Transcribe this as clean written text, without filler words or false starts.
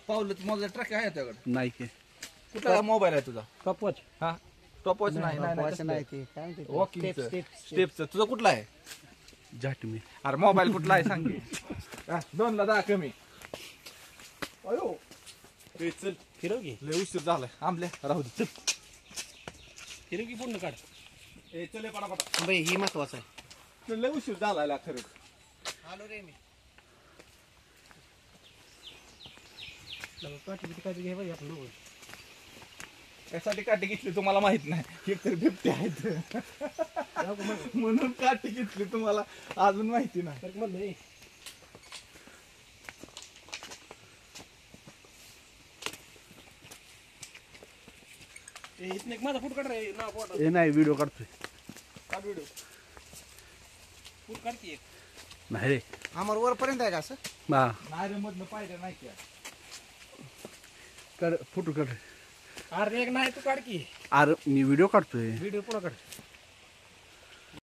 पावलं मोजा ट्रॅक आहे तुझ्याकडे? नाही की कुठला मोबाईल आहे तुझा? टॉपवॉच हा टॉप वॉच नाही नाही ते काय म्हणते ते? वॉकिंगचं Step. स्टेपचं तुझा कुठला आहे? जाट मी अरे मोबाईल कुठला आहे सांग की. हा, 2 ला 10 कमी. अयो ते चल फिरव की लय उशीर झालाय आंबल्या राहू दे चल. फिरव की पूर्ण काढ ए चल पटापटा बाई ही महत्वाचं आहे. चल, लय उशीर झालाय खरंच. आलो रे मी पाठी काय घे बाई आपण दोघं. त्यासाठी काठी घेतली तुम्हाला माहित नाही एक तर बिबटे आहेत म्हणून काठी घेतली तुम्हाला अजून माहिती नाही. तर म्हणलं ए, इथनं एक माझा फूट काढ रे ना पोट हे नाही व्हिडिओ काढतोय काढ व्हिडिओ. फूट काढ की एक. नाही रे आम्हाला वरपर्यंत आहे का असं? हा नाही रे मधनं पाहिलं नाही की. काढ फोटो काढ अरे एक नाही तू काढ की अरे मी व्हिडिओ काढतोय व्हिडिओ पुढं काढ.